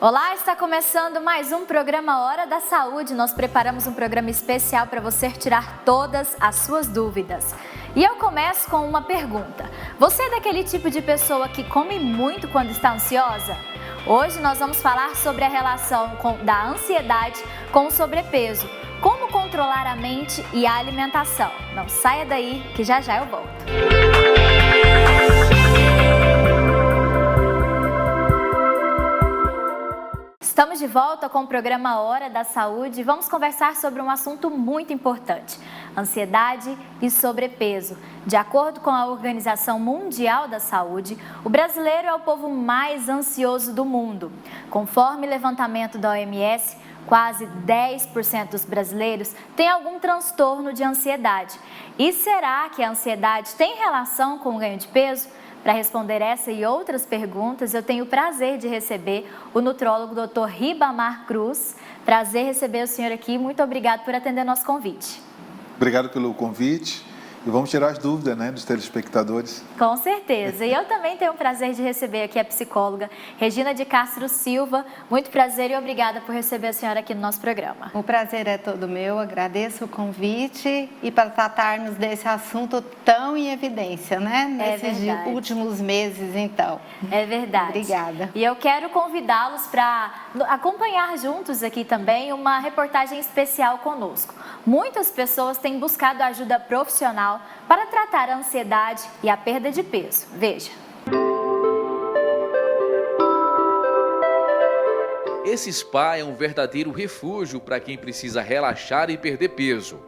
Olá, está começando mais um programa Hora da Saúde. Nós preparamos um programa especial para você tirar todas as suas dúvidas. E eu começo com uma pergunta. Você é daquele tipo de pessoa que come muito quando está ansiosa? Hoje nós vamos falar sobre a relação da ansiedade com o sobrepeso. Como controlar a mente e a alimentação. Não saia daí que já já eu volto. Estamos de volta com o programa Hora da Saúde e vamos conversar sobre um assunto muito importante: ansiedade e sobrepeso. De acordo com a Organização Mundial da Saúde, o brasileiro é o povo mais ansioso do mundo. Conforme levantamento da OMS, quase 10% dos brasileiros têm algum transtorno de ansiedade. E será que a ansiedade tem relação com o ganho de peso? Para responder essa e outras perguntas, eu tenho o prazer de receber o nutrólogo Dr. Ribamar Cruz. Prazer receber o senhor aqui. Muito obrigado por atender nosso convite. Obrigado pelo convite. E vamos tirar as dúvidas, dos telespectadores. Com certeza. E eu também tenho o prazer de receber aqui a psicóloga Regina de Castro Silva. Muito prazer e obrigada por receber a senhora aqui no nosso programa. O prazer é todo meu, agradeço o convite e para tratarmos desse assunto tão em evidência, nesses últimos meses, então. É verdade. Obrigada. E eu quero convidá-los para acompanhar juntos aqui também uma reportagem especial conosco. Muitas pessoas têm buscado ajuda profissional para tratar a ansiedade e a perda de peso. Veja. Esse spa é um verdadeiro refúgio para quem precisa relaxar e perder peso.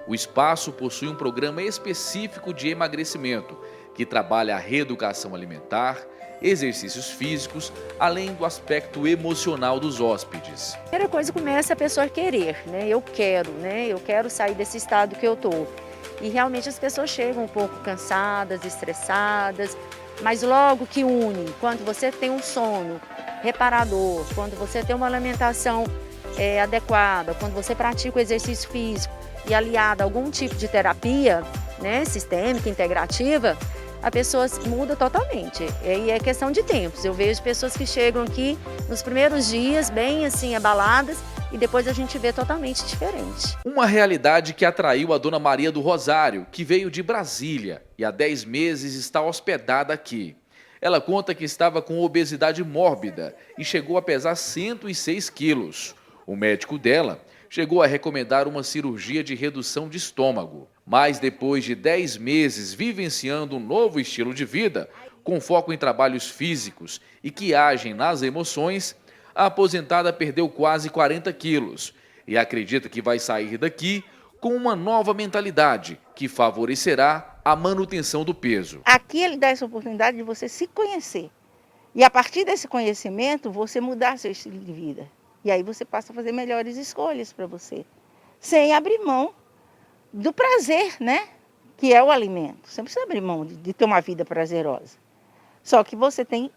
O espaço possui um programa específico de emagrecimento, que trabalha a reeducação alimentar, exercícios físicos, além do aspecto emocional dos hóspedes. A primeira coisa começa a pessoa querer, Eu quero sair desse estado que eu tô. E realmente as pessoas chegam um pouco cansadas, estressadas, mas logo que une, quando você tem um sono reparador, quando você tem uma alimentação adequada, quando você pratica o exercício físico e aliado a algum tipo de terapia, sistêmica, integrativa, a pessoa muda totalmente. E é questão de tempos. Eu vejo pessoas que chegam aqui nos primeiros dias bem assim abaladas e depois a gente vê totalmente diferente. Uma realidade que atraiu a Dona Maria do Rosário, que veio de Brasília e há 10 meses está hospedada aqui. Ela conta que estava com obesidade mórbida e chegou a pesar 106 quilos. O médico dela chegou a recomendar uma cirurgia de redução de estômago. Mas depois de 10 meses vivenciando um novo estilo de vida, com foco em trabalhos físicos e que agem nas emoções, a aposentada perdeu quase 40 quilos e acredita que vai sair daqui com uma nova mentalidade que favorecerá a manutenção do peso. Aqui ele dá essa oportunidade de você se conhecer e a partir desse conhecimento você mudar seu estilo de vida. E aí você passa a fazer melhores escolhas para você, sem abrir mão do prazer, que é o alimento. Você não precisa abrir mão de ter uma vida prazerosa. Só que você tem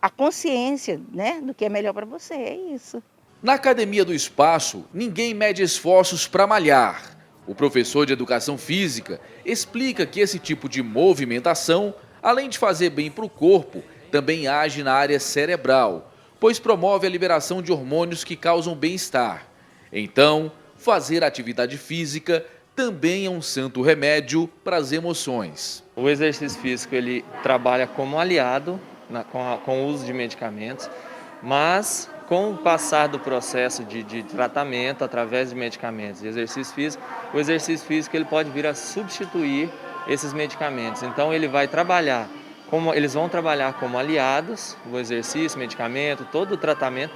a consciência, do que é melhor para você, é isso. Na Academia do Espaço, ninguém mede esforços para malhar. O professor de Educação Física explica que esse tipo de movimentação, além de fazer bem para o corpo, também age na área cerebral, pois promove a liberação de hormônios que causam bem-estar. Então, fazer atividade física também é um santo remédio para as emoções. O exercício físico ele trabalha como aliado com o uso de medicamentos, mas com o passar do processo de tratamento através de medicamentos e exercício físico, o exercício físico ele pode vir a substituir esses medicamentos. Então eles vão trabalhar como aliados, o exercício, medicamento, todo o tratamento,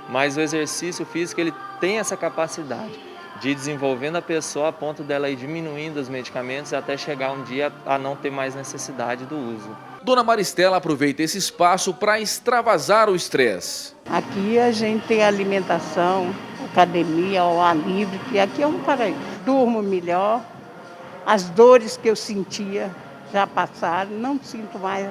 mas o exercício físico ele tem essa capacidade de ir desenvolvendo a pessoa a ponto dela ir diminuindo os medicamentos até chegar um dia a não ter mais necessidade do uso. Dona Maristela aproveita esse espaço para extravasar o estresse. Aqui a gente tem alimentação, academia, ao ar livre, que aqui é um paraíso. Durmo melhor, as dores que eu sentia já passaram, não sinto mais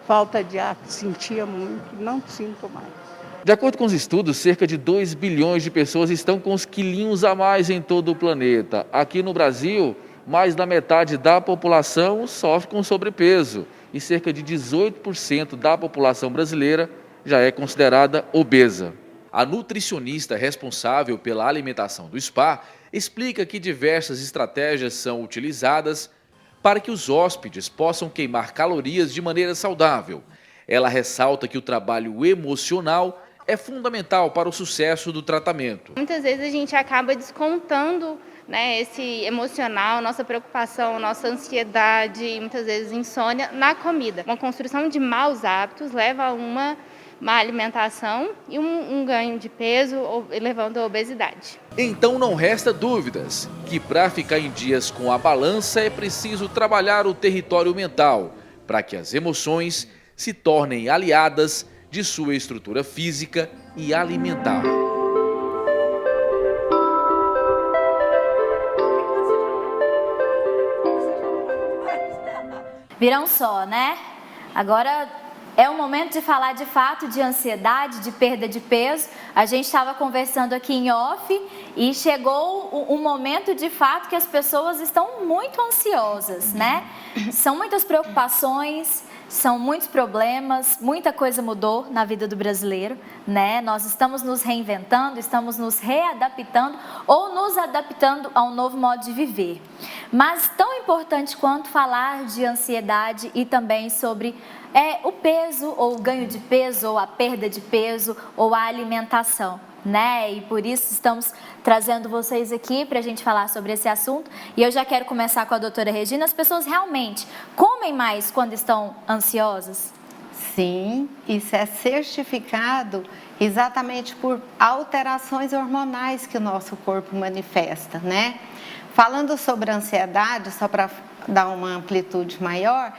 falta de ar, que sentia muito, não sinto mais. De acordo com os estudos, cerca de 2 bilhões de pessoas estão com os quilinhos a mais em todo o planeta. Aqui no Brasil, mais da metade da população sofre com sobrepeso e cerca de 18% da população brasileira já é considerada obesa. A nutricionista responsável pela alimentação do spa explica que diversas estratégias são utilizadas para que os hóspedes possam queimar calorias de maneira saudável. Ela ressalta que o trabalho emocional é fundamental para o sucesso do tratamento. Muitas vezes a gente acaba descontando, né, esse emocional, nossa preocupação, nossa ansiedade, muitas vezes insônia, na comida. Uma construção de maus hábitos leva a uma má alimentação e um ganho de peso, levando à obesidade. Então não resta dúvidas que para ficar em dias com a balança é preciso trabalhar o território mental, para que as emoções se tornem aliadas de sua estrutura física e alimentar. Viram só, né? Agora é o momento de falar de fato de ansiedade, de perda de peso. A gente estava conversando aqui em off e chegou um momento de fato que as pessoas estão muito ansiosas, né? São muitas preocupações, são muitos problemas, muita coisa mudou na vida do brasileiro, né? Nós estamos nos reinventando, estamos nos readaptando ou nos adaptando a um novo modo de viver. Mas tão importante quanto falar de ansiedade e também sobre o peso, ou o ganho de peso, ou a perda de peso, ou a alimentação, né? E por isso estamos trazendo vocês aqui para a gente falar sobre esse assunto. E eu já quero começar com a doutora Regina. As pessoas realmente comem mais quando estão ansiosas? Sim, isso é certificado exatamente por alterações hormonais que o nosso corpo manifesta, né? Falando sobre a ansiedade, só para dar uma amplitude maior,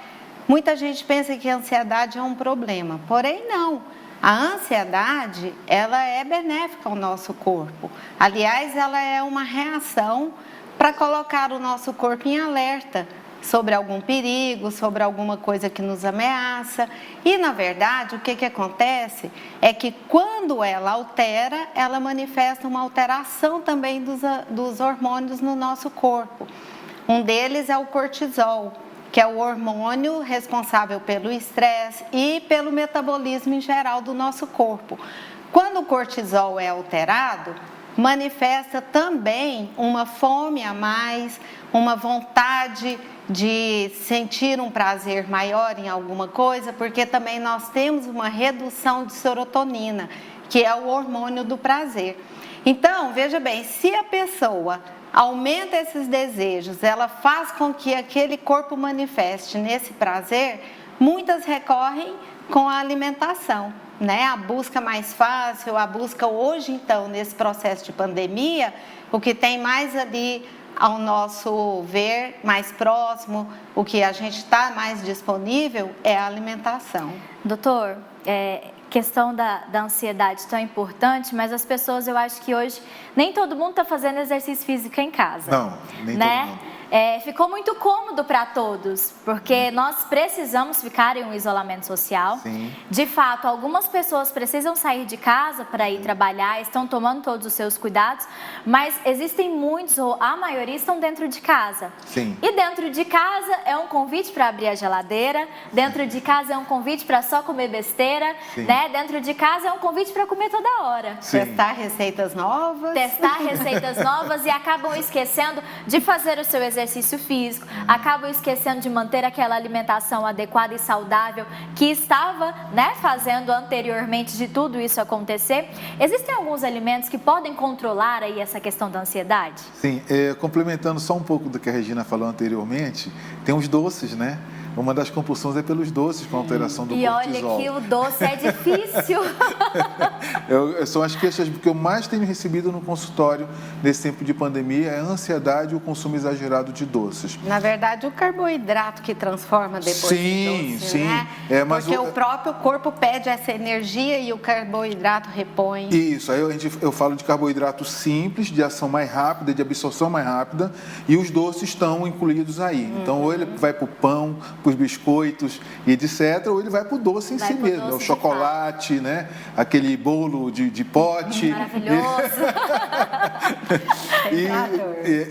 muita gente pensa que a ansiedade é um problema, porém não. A ansiedade, ela é benéfica ao nosso corpo. Aliás, ela é uma reação para colocar o nosso corpo em alerta sobre algum perigo, sobre alguma coisa que nos ameaça. E, na verdade, o que acontece é que quando ela altera, ela manifesta uma alteração também dos hormônios no nosso corpo. Um deles é o cortisol, que é o hormônio responsável pelo estresse e pelo metabolismo em geral do nosso corpo. Quando o cortisol é alterado, manifesta também uma fome a mais, uma vontade de sentir um prazer maior em alguma coisa, porque também nós temos uma redução de serotonina, que é o hormônio do prazer. Então, veja bem, se a pessoa aumenta esses desejos, ela faz com que aquele corpo manifeste nesse prazer, muitas recorrem com a alimentação, né? A busca mais fácil, a busca hoje, então, nesse processo de pandemia, o que tem mais ali ao nosso ver, mais próximo, o que a gente está mais disponível é a alimentação. Doutor, questão da ansiedade tão importante, mas as pessoas, eu acho que hoje nem todo mundo está fazendo exercício físico em casa. Não, nem né? todo mundo. Ficou muito cômodo para todos, porque nós precisamos ficar em um isolamento social. Sim. De fato, algumas pessoas precisam sair de casa para ir trabalhar, estão tomando todos os seus cuidados, mas existem muitos, ou a maioria, estão dentro de casa. Sim. E dentro de casa é um convite para abrir a geladeira, dentro de casa é um convite para só comer besteira, né? Dentro de casa é um convite para comer toda hora. Sim. Testar receitas novas. Testar receitas novas e acabam esquecendo de fazer o seu exercício físico, acabam esquecendo de manter aquela alimentação adequada e saudável que estava, né, fazendo anteriormente de tudo isso acontecer. Existem alguns alimentos que podem controlar aí essa questão da ansiedade? Sim, complementando só um pouco do que a Regina falou anteriormente, tem os doces, né? Uma das compulsões é pelos doces, com a alteração do cortisol. E olha que o doce é difícil. São as queixas que eu mais tenho recebido no consultório nesse tempo de pandemia, é a ansiedade e o consumo exagerado de doces. Na verdade, o carboidrato que transforma depois em doce, né? Mas porque o próprio corpo pede essa energia e o carboidrato repõe. Isso, aí eu falo de carboidrato simples, de ação mais rápida, de absorção mais rápida, e os doces estão incluídos aí. Então, ou ele vai para o pão, os biscoitos e etc., ou ele vai para o doce em si mesmo, né? O chocolate, né? Aquele bolo de pote. Maravilhoso.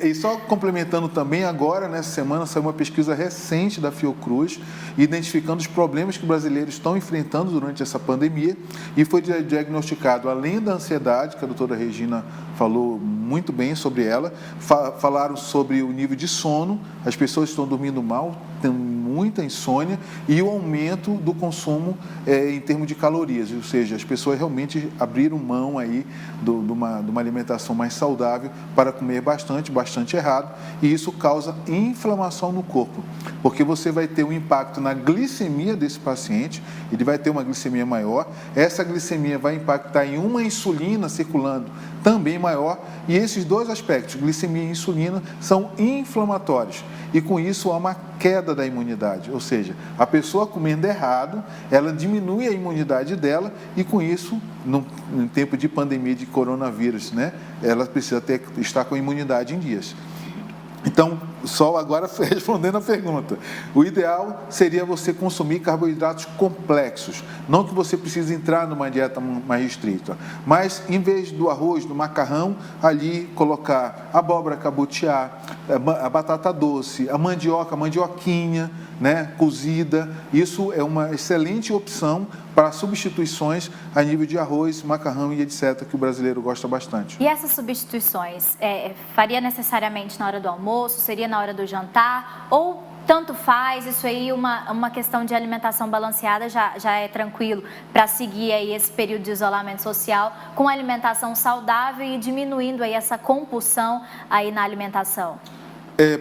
E só complementando também, agora, nessa semana, saiu uma pesquisa recente da Fiocruz, identificando os problemas que os brasileiros estão enfrentando durante essa pandemia, e foi diagnosticado, além da ansiedade, que a doutora Regina falou muito bem sobre ela, falaram sobre o nível de sono, as pessoas estão dormindo mal, tem muita insônia, e o aumento do consumo em termos de calorias, ou seja, as pessoas realmente abriram mão aí de uma alimentação mais saudável para comer bastante errado, e isso causa inflamação no corpo, porque você vai ter um impacto na glicemia desse paciente, ele vai ter uma glicemia maior, essa glicemia vai impactar em uma insulina circulando também maior, e esses dois aspectos, glicemia e insulina, são inflamatórios, e com isso há uma queda da imunidade, ou seja, a pessoa comendo errado, ela diminui a imunidade dela, e com isso, no tempo de pandemia de coronavírus, né, ela precisa estar com a imunidade em dias. Então, só agora respondendo a pergunta, o ideal seria você consumir carboidratos complexos, não que você precise entrar numa dieta mais restrita, mas em vez do arroz, do macarrão, ali colocar abóbora cabotiá, a batata doce, a mandioquinha, né, cozida, isso é uma excelente opção para substituições a nível de arroz, macarrão e etc., que o brasileiro gosta bastante. E essas substituições, faria necessariamente na hora do almoço, seria na hora do jantar, ou tanto faz, isso aí uma questão de alimentação balanceada já é tranquilo para seguir aí esse período de isolamento social com alimentação saudável e diminuindo aí essa compulsão aí na alimentação?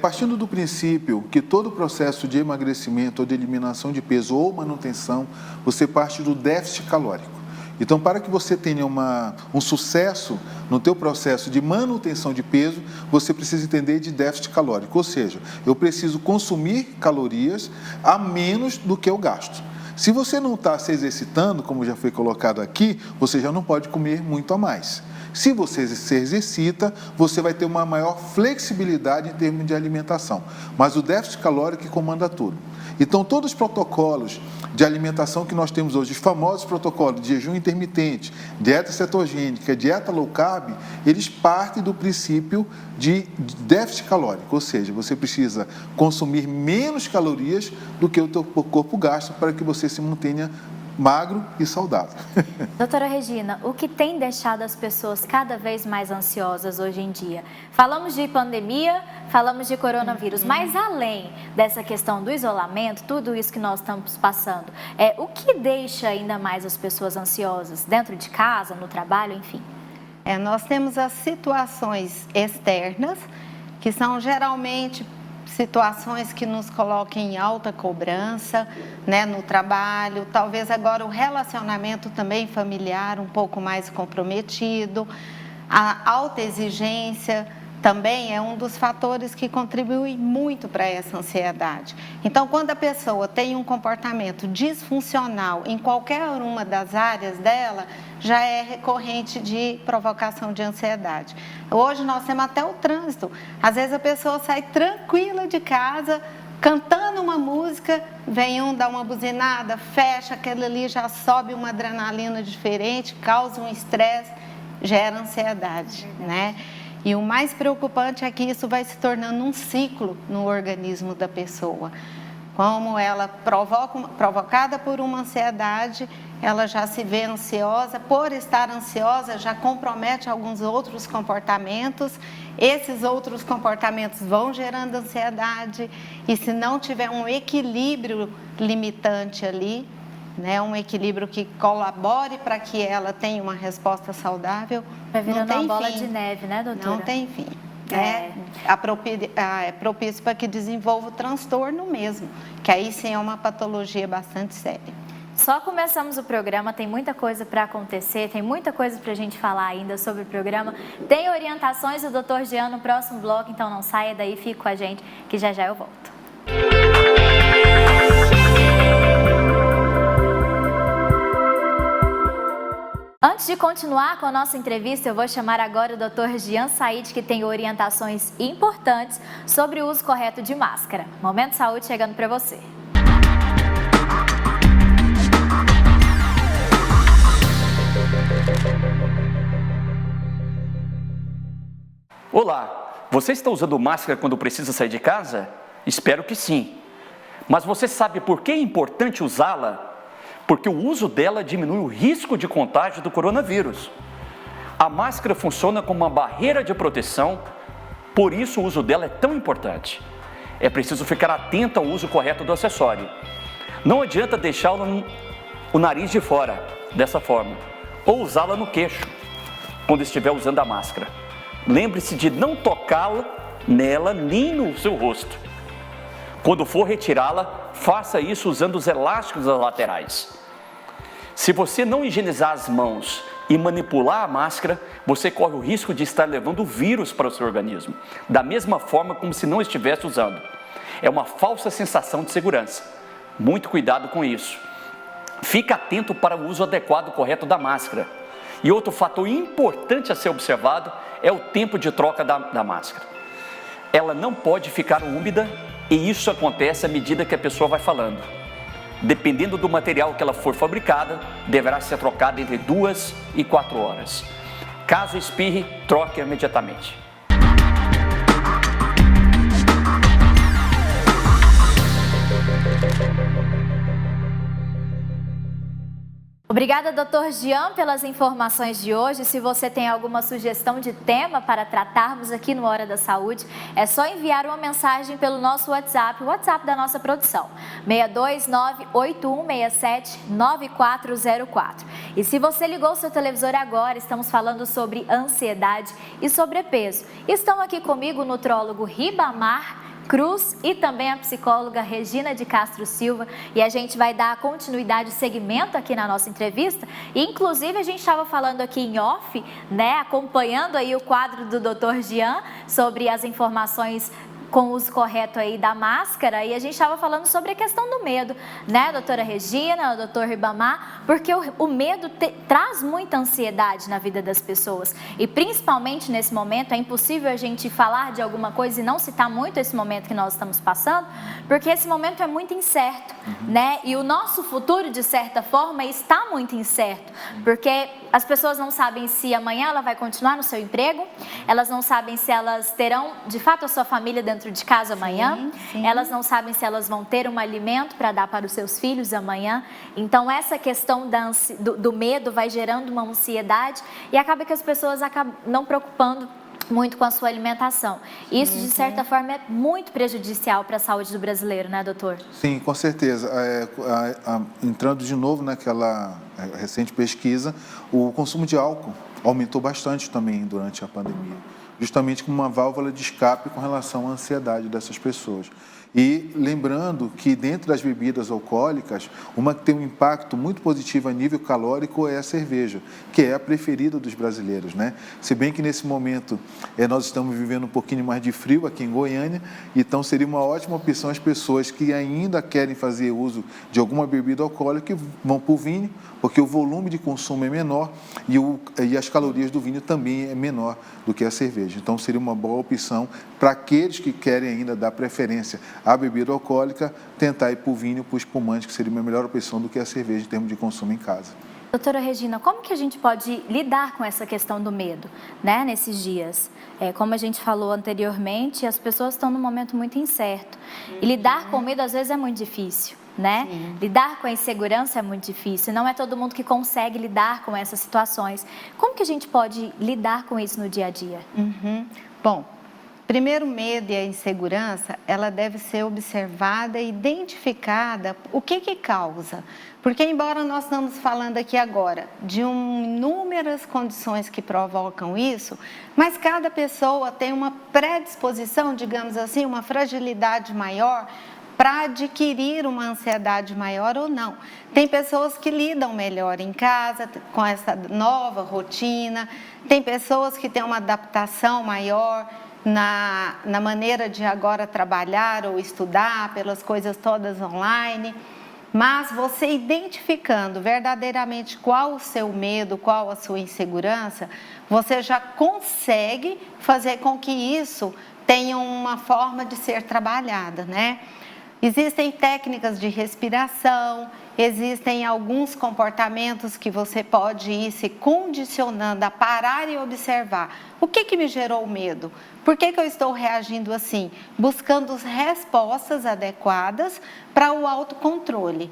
Partindo do princípio que todo processo de emagrecimento ou de eliminação de peso ou manutenção, você parte do déficit calórico. Então, para que você tenha um sucesso no teu processo de manutenção de peso, você precisa entender de déficit calórico, ou seja, eu preciso consumir calorias a menos do que eu gasto. Se você não está se exercitando, como já foi colocado aqui, você já não pode comer muito a mais. Se você se exercita, você vai ter uma maior flexibilidade em termos de alimentação. Mas o déficit calórico comanda tudo. Então, todos os protocolos de alimentação que nós temos hoje, os famosos protocolos de jejum intermitente, dieta cetogênica, dieta low carb, eles partem do princípio de déficit calórico, ou seja, você precisa consumir menos calorias do que o teu corpo gasta para que você se mantenha magro e saudável. Doutora Regina, o que tem deixado as pessoas cada vez mais ansiosas hoje em dia? Falamos de pandemia, falamos de coronavírus, mas além dessa questão do isolamento, tudo isso que nós estamos passando, o que deixa ainda mais as pessoas ansiosas? Dentro de casa, no trabalho, enfim? Nós temos as situações externas, que são geralmente situações que nos colocam em alta cobrança, né, no trabalho, talvez agora o relacionamento também familiar um pouco mais comprometido, a alta exigência também é um dos fatores que contribui muito para essa ansiedade. Então, quando a pessoa tem um comportamento disfuncional em qualquer uma das áreas dela, já é recorrente de provocação de ansiedade. Hoje nós temos até o trânsito. Às vezes a pessoa sai tranquila de casa, cantando uma música, vem um dar uma buzinada, fecha, aquele ali já sobe uma adrenalina diferente, causa um estresse, gera ansiedade, né? E o mais preocupante é que isso vai se tornando um ciclo no organismo da pessoa. Como ela provocada por uma ansiedade, ela já se vê ansiosa, por estar ansiosa já compromete alguns outros comportamentos, esses outros comportamentos vão gerando ansiedade, e se não tiver um equilíbrio limitante ali, né, um equilíbrio que colabore para que ela tenha uma resposta saudável, vai virando não tem uma bola fim. de neve, né, doutora? Não tem fim. É propício para que desenvolva o transtorno mesmo, que aí sim é uma patologia bastante séria. Só começamos o programa, tem muita coisa para acontecer, tem muita coisa para a gente falar ainda sobre o programa. Tem orientações do Dr. Jean no próximo bloco, então não saia daí, fique com a gente que já eu volto. Antes de continuar com a nossa entrevista, eu vou chamar agora o Dr. Jean Said, que tem orientações importantes sobre o uso correto de máscara. Momento Saúde chegando para você. Olá, você está usando máscara quando precisa sair de casa? Espero que sim. Mas você sabe por que é importante usá-la? Porque o uso dela diminui o risco de contágio do coronavírus. A máscara funciona como uma barreira de proteção, por isso o uso dela é tão importante. É preciso ficar atento ao uso correto do acessório. Não adianta deixá-la o nariz de fora, dessa forma, ou usá-la no queixo, quando estiver usando a máscara. Lembre-se de não tocá-la nela nem no seu rosto. Quando for retirá-la, faça isso usando os elásticos das laterais. Se você não higienizar as mãos e manipular a máscara, você corre o risco de estar levando o vírus para o seu organismo, da mesma forma como se não estivesse usando. É uma falsa sensação de segurança. Muito cuidado com isso. Fique atento para o uso adequado e correto da máscara. E outro fator importante a ser observado é o tempo de troca da máscara. Ela não pode ficar úmida e isso acontece à medida que a pessoa vai falando. Dependendo do material que ela for fabricada, deverá ser trocada entre 2 e 4 horas. Caso espirre, troque imediatamente. Obrigada, Dr. Jean, pelas informações de hoje. Se você tem alguma sugestão de tema para tratarmos aqui no Hora da Saúde, é só enviar uma mensagem pelo nosso WhatsApp, o WhatsApp da nossa produção, 62981679404. E se você ligou o seu televisor agora, estamos falando sobre ansiedade e sobrepeso. Estão aqui comigo o nutrólogo Ribamar Cruz e também a psicóloga Regina de Castro Silva, e a gente vai dar continuidade e segmento aqui na nossa entrevista. E inclusive a gente estava falando aqui em off, né, acompanhando aí o quadro do Dr. Jean sobre as informações com o uso correto aí da máscara, e a gente estava falando sobre a questão do medo, né, doutora Regina, doutor Ribamar, porque o medo traz muita ansiedade na vida das pessoas, e principalmente nesse momento é impossível a gente falar de alguma coisa e não citar muito esse momento que nós estamos passando, porque esse momento é muito incerto, né, e o nosso futuro, de certa forma, está muito incerto, porque as pessoas não sabem se amanhã ela vai continuar no seu emprego, elas não sabem se elas terão, de fato, a sua família dentro de casa amanhã, sim. Elas não sabem se elas vão ter um alimento para dar para os seus filhos amanhã. Então, essa questão do medo vai gerando uma ansiedade e acaba que as pessoas acabam não preocupando muito com a sua alimentação. Isso, de certa forma, é muito prejudicial para a saúde do brasileiro, né, doutor? Sim, com certeza. Entrando de novo naquela recente pesquisa, o consumo de álcool aumentou bastante também durante a pandemia, justamente como uma válvula de escape com relação à ansiedade dessas pessoas. E lembrando que dentro das bebidas alcoólicas, uma que tem um impacto muito positivo a nível calórico é a cerveja, que é a preferida dos brasileiros, né? Se bem que nesse momento nós estamos vivendo um pouquinho mais de frio aqui em Goiânia, então seria uma ótima opção as pessoas que ainda querem fazer uso de alguma bebida alcoólica que vão para o vinho, porque o volume de consumo é menor e as calorias do vinho também é menor do que a cerveja. Então seria uma boa opção para aqueles que querem ainda dar preferência à bebida alcoólica, tentar ir para o vinho, para o espumante, que seria uma melhor opção do que a cerveja em termos de consumo em casa. Doutora Regina, como que a gente pode lidar com essa questão do medo, né, nesses dias? Como a gente falou anteriormente, as pessoas estão num momento muito incerto. E lidar com o medo, às vezes, é muito difícil, né? Sim. Lidar com a insegurança é muito difícil. Não é todo mundo que consegue lidar com essas situações. Como que a gente pode lidar com isso no dia a dia? Bom, primeiro, o medo e a insegurança, ela deve ser observada e identificada o que causa. Porque, embora nós estamos falando aqui agora de inúmeras condições que provocam isso, mas cada pessoa tem uma predisposição, digamos assim, uma fragilidade maior para adquirir uma ansiedade maior ou não. Tem pessoas que lidam melhor em casa com essa nova rotina, tem pessoas que têm uma adaptação maior na maneira de agora trabalhar ou estudar, pelas coisas todas online, mas você identificando verdadeiramente qual o seu medo, qual a sua insegurança, você já consegue fazer com que isso tenha uma forma de ser trabalhada, né? Existem técnicas de respiração, existem alguns comportamentos que você pode ir se condicionando a parar e observar. O que me gerou medo? Por que eu estou reagindo assim? Buscando respostas adequadas para o autocontrole.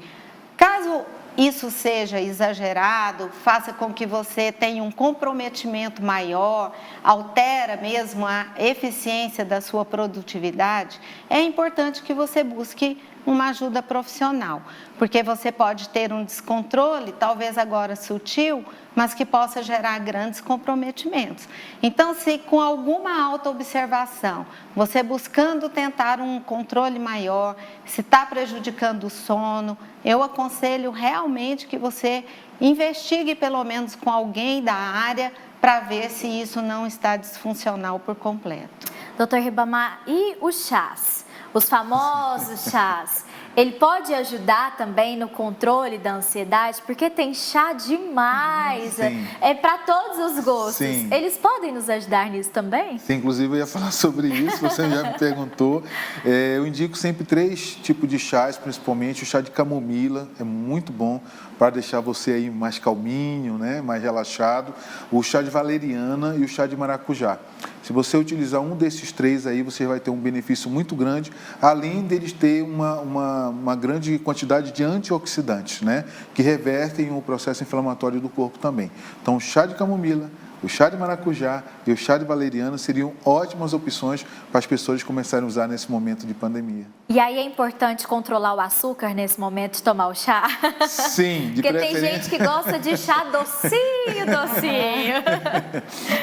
Caso isso seja exagerado, faça com que você tenha um comprometimento maior, altera mesmo a eficiência da sua produtividade, é importante que você busque uma ajuda profissional, porque você pode ter um descontrole, talvez agora sutil, mas que possa gerar grandes comprometimentos. Então, se com alguma autoobservação, você buscando tentar um controle maior, se está prejudicando o sono, eu aconselho realmente que você investigue pelo menos com alguém da área para ver se isso não está disfuncional por completo. Doutor Ribamar, e os chás? Os famosos chás, ele pode ajudar também no controle da ansiedade? Porque tem chá demais, é para todos os gostos. Sim. Eles podem nos ajudar nisso também? Sim, inclusive eu ia falar sobre isso, você já me perguntou. Eu indico sempre 3 tipos de chás, principalmente o chá de camomila, é muito bom para deixar você aí mais calminho, né, mais relaxado. O chá de valeriana e o chá de maracujá. Se você utilizar um desses 3 aí, você vai ter um benefício muito grande, além deles ter uma grande quantidade de antioxidantes, né, que revertem o processo inflamatório do corpo também. Então, o chá de camomila, o chá de maracujá e o chá de valeriana seriam ótimas opções para as pessoas começarem a usar nesse momento de pandemia. E aí é importante controlar o açúcar nesse momento de tomar o chá? Sim, de Porque preferência. tem gente que gosta de chá docinho, docinho.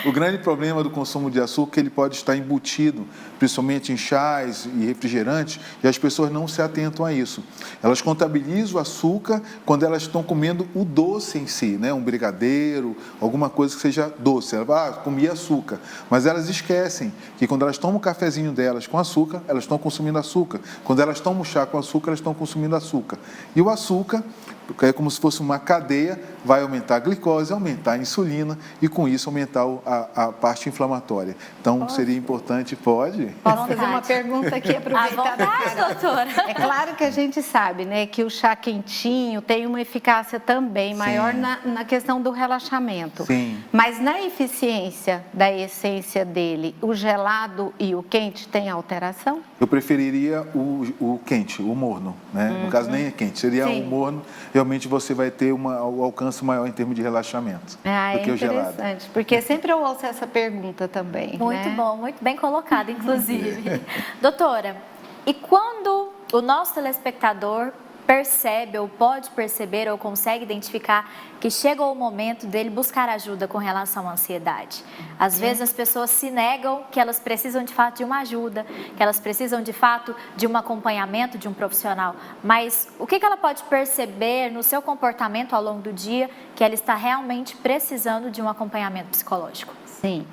O grande problema do consumo de açúcar, ele pode estar embutido, principalmente em chás e refrigerantes, e as pessoas não se atentam a isso. Elas contabilizam o açúcar quando elas estão comendo o doce em si, né? Um brigadeiro, alguma coisa que seja doce. Ela comi açúcar. Mas elas esquecem que quando elas tomam o cafezinho delas com açúcar, elas estão consumindo açúcar. Quando elas tomam chá com açúcar, elas estão consumindo açúcar. E o açúcar, é como se fosse uma cadeia, vai aumentar a glicose, aumentar a insulina e com isso aumentar a parte inflamatória. Então, seria importante, pode? Posso fazer uma pergunta aqui, aproveitar? À vontade, doutora. É claro que a gente sabe, né, que o chá quentinho tem uma eficácia também maior na questão do relaxamento. Sim. Mas na eficiência da essência dele, o gelado e o quente tem alteração? Eu preferiria o quente, o morno, né? No caso, nem é quente, seria o morno. Realmente você vai ter o alcance maior em termos de relaxamento do que o gelado. Interessante, porque sempre eu ouço essa pergunta também. Muito né? bom, muito bem colocado, inclusive. Doutora, e quando o nosso telespectador percebe ou pode perceber ou consegue identificar que chegou o momento dele buscar ajuda com relação à ansiedade? Às vezes as pessoas se negam que elas precisam de fato de uma ajuda, que elas precisam de fato de um acompanhamento de um profissional, mas o que ela pode perceber no seu comportamento ao longo do dia que ela está realmente precisando de um acompanhamento psicológico? Sim.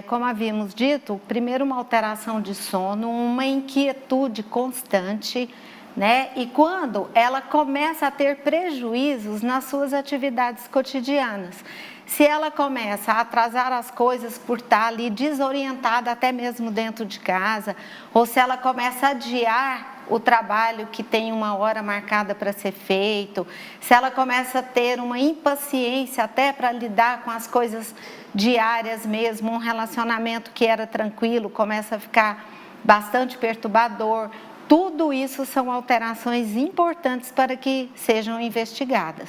Como havíamos dito, primeiro uma alteração de sono, uma inquietude constante, né? E quando ela começa a ter prejuízos nas suas atividades cotidianas. Se ela começa a atrasar as coisas por estar ali desorientada até mesmo dentro de casa, ou se ela começa a adiar o trabalho que tem uma hora marcada para ser feito, se ela começa a ter uma impaciência até para lidar com as coisas diárias mesmo, um relacionamento que era tranquilo começa a ficar bastante perturbador. Tudo isso são alterações importantes para que sejam investigadas,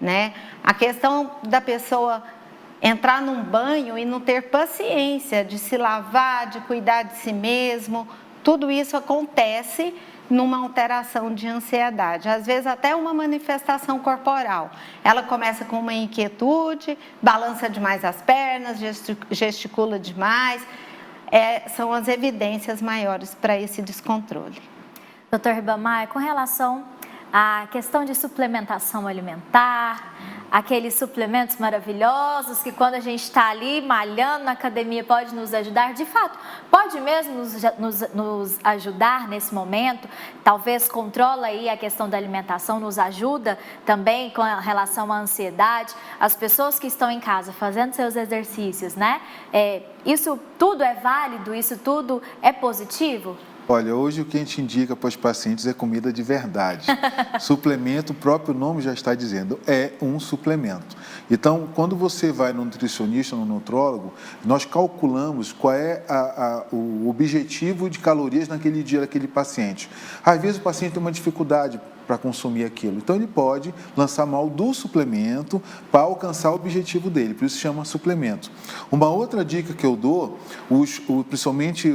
né? A questão da pessoa entrar num banho e não ter paciência de se lavar, de cuidar de si mesmo, tudo isso acontece numa alteração de ansiedade, às vezes até uma manifestação corporal. Ela começa com uma inquietude, balança demais as pernas, gesticula demais, são as evidências maiores para esse descontrole. Doutor Ribamar, com relação à questão de suplementação alimentar, aqueles suplementos maravilhosos que quando a gente está ali malhando na academia pode nos ajudar, de fato, pode mesmo nos ajudar nesse momento, talvez controla aí a questão da alimentação, nos ajuda também com relação à ansiedade, as pessoas que estão em casa fazendo seus exercícios, né? Isso tudo é válido, isso tudo é positivo? Olha, hoje o que a gente indica para os pacientes é comida de verdade. Suplemento, o próprio nome já está dizendo, é um suplemento. Então, quando você vai no nutricionista, no nutrólogo, nós calculamos qual é o objetivo de calorias naquele dia daquele paciente. Às vezes o paciente tem uma dificuldade para consumir aquilo. Então, ele pode lançar mão do suplemento para alcançar o objetivo dele, por isso chama suplemento. Uma outra dica que eu dou, principalmente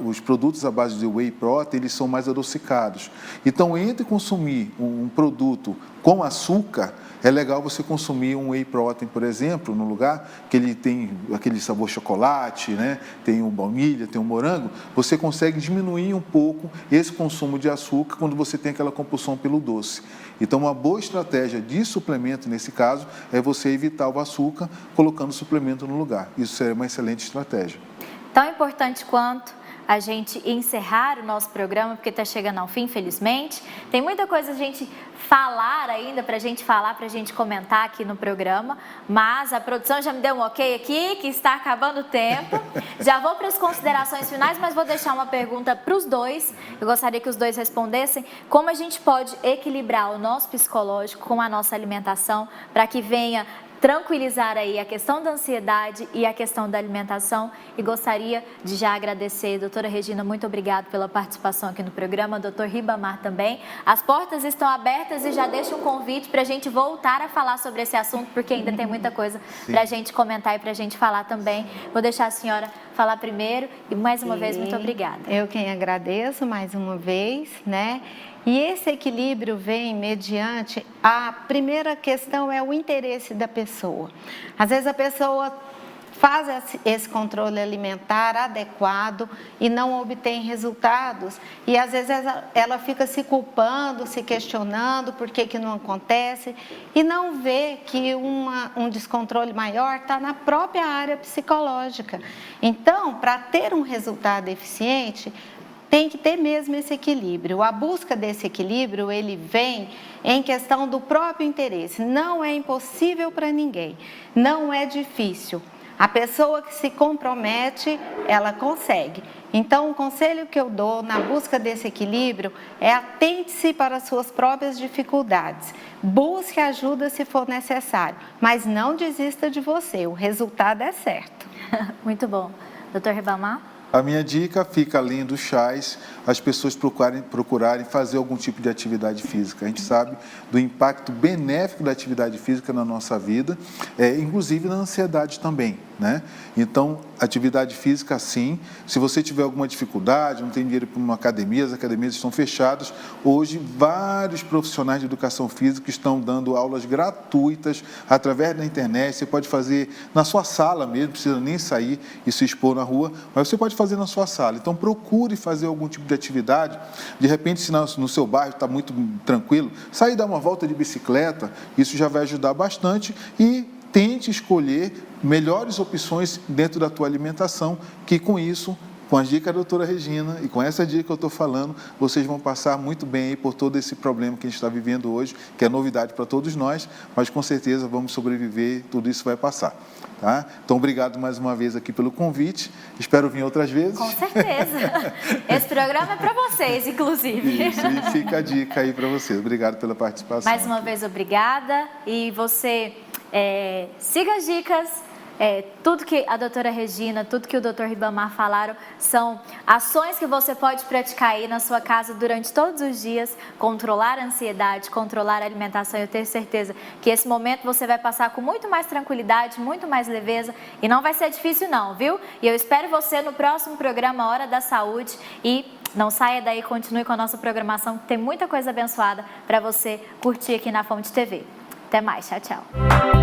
os produtos à base de whey protein, eles são mais adocicados. Então, entre consumir um produto com açúcar, é legal você consumir um whey protein, por exemplo, no lugar que ele tem aquele sabor chocolate, né? Tem um baunilha, tem um morango, você consegue diminuir um pouco esse consumo de açúcar quando você tem aquela compulsão pelo doce. Então, uma boa estratégia de suplemento, nesse caso, é você evitar o açúcar colocando suplemento no lugar. Isso é uma excelente estratégia. Tão importante quanto a gente encerrar o nosso programa, porque está chegando ao fim, infelizmente. Tem muita coisa a gente falar ainda, para a gente falar, para a gente comentar aqui no programa, mas a produção já me deu um ok aqui, que está acabando o tempo. Já vou para as considerações finais, mas vou deixar uma pergunta para os dois. Eu gostaria que os dois respondessem como a gente pode equilibrar o nosso psicológico com a nossa alimentação, para que venha tranquilizar aí a questão da ansiedade e a questão da alimentação. E gostaria de já agradecer, doutora Regina, muito obrigada pela participação aqui no programa, doutor Ribamar também. As portas estão abertas e já deixo um convite para a gente voltar a falar sobre esse assunto, porque ainda tem muita coisa para a gente comentar e para a gente falar também. Vou deixar a senhora falar primeiro e mais uma vez, muito obrigada. Eu quem agradeço mais uma vez, né? E esse equilíbrio vem mediante a primeira questão é o interesse da pessoa. Às vezes a pessoa faz esse controle alimentar adequado e não obtém resultados e às vezes ela fica se culpando, se questionando por que não acontece e não vê que um descontrole maior está na própria área psicológica. Então, para ter um resultado eficiente, tem que ter mesmo esse equilíbrio. A busca desse equilíbrio, ele vem em questão do próprio interesse. Não é impossível para ninguém, não é difícil. A pessoa que se compromete, ela consegue. Então, o conselho que eu dou na busca desse equilíbrio é atente-se para as suas próprias dificuldades. Busque ajuda se for necessário, mas não desista de você, o resultado é certo. Muito bom. Doutor Ribamar? A minha dica fica além dos chás, as pessoas procurarem fazer algum tipo de atividade física. A gente sabe do impacto benéfico da atividade física na nossa vida, inclusive na ansiedade também, né? Então, atividade física sim. Se você tiver alguma dificuldade, não tem dinheiro para uma academia, as academias estão fechadas. Hoje, vários profissionais de educação física estão dando aulas gratuitas através da internet. Você pode fazer na sua sala mesmo, não precisa nem sair e se expor na rua, mas você pode fazer na sua sala. Então, procure fazer algum tipo de atividade. De repente, se no seu bairro está muito tranquilo, sair e dar uma volta de bicicleta, isso já vai ajudar bastante e tente escolher melhores opções dentro da tua alimentação, que com isso, com as dicas da doutora Regina e com essa dica que eu estou falando, vocês vão passar muito bem aí por todo esse problema que a gente está vivendo hoje, que é novidade para todos nós, mas com certeza vamos sobreviver, tudo isso vai passar. Tá? Então, obrigado mais uma vez aqui pelo convite, espero vir outras vezes. Com certeza. Esse programa é para vocês, inclusive. Isso, e fica a dica aí para vocês. Obrigado pela participação. Mais uma vez, obrigada. E você siga as dicas. Tudo que a doutora Regina, tudo que o doutor Ribamar falaram são ações que você pode praticar aí na sua casa durante todos os dias, controlar a ansiedade, controlar a alimentação. Eu tenho certeza que esse momento você vai passar com muito mais tranquilidade, muito mais leveza e não vai ser difícil não, viu? E eu espero você no próximo programa Hora da Saúde e não saia daí, continue com a nossa programação, que tem muita coisa abençoada para você curtir aqui na Fonte TV. Até mais, tchau, tchau.